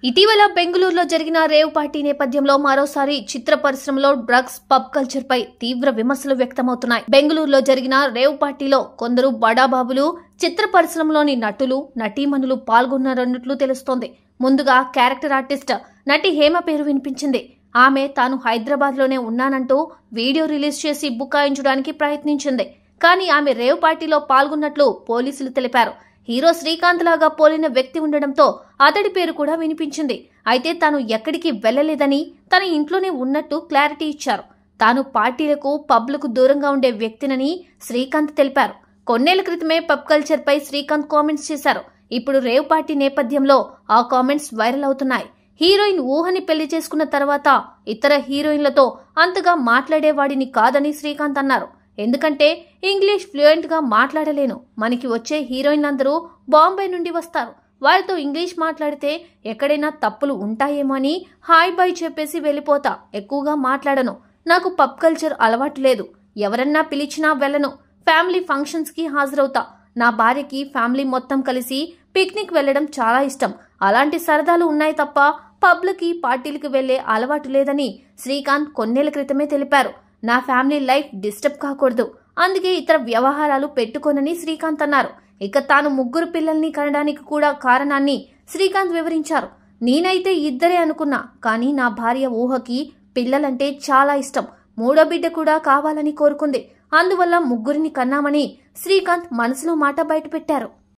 ఇటీవల బెంగళూరులో జరిగిన రేవ్ పార్టీ నేపథ్యంలో మరోసారి చిత్ర పరిశ్రమలో డ్రగ్స్ పబ్ కల్చర్ పై తీవ్ర విమర్శలు వ్యక్తమవుతున్నాయి. బెంగళూరులో జరిగిన రేవ్ పార్టీలో కొందరు బడాబాబులు, చిత్ర పరిశ్రమలోని నటులు, నటీమణులు పాల్గొన్నారన్నట్లు తెలుస్తోంది. ముందుగా క్యారెక్టర్ ఆర్టిస్ట్ నటి హేమ పేరు వినిపించింది. ఆమె తాను హైదరాబాద్ లోనే ఉన్నానంటూ వీడియో రిలీజ్ చేసి బుకాయించడానికి ప్రయత్నించింది. కానీ ఆమె రేవ్ పార్టీలో పాల్గొన్నట్లు పోలీసులు తెలిపారు. హీరో శ్రీకాంత్ లాగా పోలిన వ్యక్తి ఉండడంతో అతడి పేరు కూడా వినిపించింది. అయితే తాను ఎక్కడికి వెళ్లలేదని, తన ఇంట్లోనే ఉన్నట్టు క్లారిటీ ఇచ్చారు. తాను పార్టీలకు, పబ్లకు దూరంగా ఉండే వ్యక్తినని శ్రీకాంత్ తెలిపారు. కొన్నేళ్ల క్రితమే పబ్ కల్చర్ పై శ్రీకాంత్ కామెంట్స్ చేశారు. ఇప్పుడు రేవ్ పార్టీ నేపథ్యంలో ఆ కామెంట్స్ వైరల్ అవుతున్నాయి. హీరోయిన్ ఊహని పెళ్లి చేసుకున్న తర్వాత ఇతర హీరోయిన్లతో అంతగా మాట్లాడేవాడిని కాదని శ్రీకాంత్ అన్నారు. ఎందుకంటే ఇంగ్లీష్ ఫ్లూయెంట్ గా మాట్లాడలేను. మనకి వచ్చే హీరోయిన్లందరూ బాంబే నుండి వస్తారు. వారితో ఇంగ్లీష్ మాట్లాడితే ఎక్కడైనా తప్పులు ఉంటాయేమో అని హాయ్ బాయ్ చెప్పేసి వెళ్ళిపోతా. ఎక్కువగా మాట్లాడను. నాకు పబ్ కల్చర్ అలవాటు లేదు. ఎవరన్నా పిలిచినా వెళ్ళను. ఫ్యామిలీ ఫంక్షన్స్ కి హాజరవుతా. నా భార్యకి ఫ్యామిలీ మొత్తం కలిసి పిక్నిక్ వెళ్లడం చాలా ఇష్టం. అలాంటి సరదాలు ఉన్నాయి తప్ప పబ్లకి, పార్టీలకు వెళ్లే అలవాటు లేదని శ్రీకాంత్ కొన్నేళ్ల క్రితమే తెలిపారు. నా ఫ్యామిలీ లైఫ్ డిస్టర్బ్ కాకూడదు, అందుకే ఇతర వ్యవహారాలు పెట్టుకోనని శ్రీకాంత్ అన్నారు. ఇక తాను 3 పిల్లల్ని కనడానికి కూడా కారణాన్ని శ్రీకాంత్ వివరించారు. నేనైతే 2 అనుకున్నా, కానీ నా భార్య ఊహకి పిల్లలంటే చాలా ఇష్టం. 3వ బిడ్డ కూడా కావాలని కోరుకుంది. అందువల్ల 3 కన్నామని శ్రీకాంత్ మనసులో మాట బయటపెట్టారు.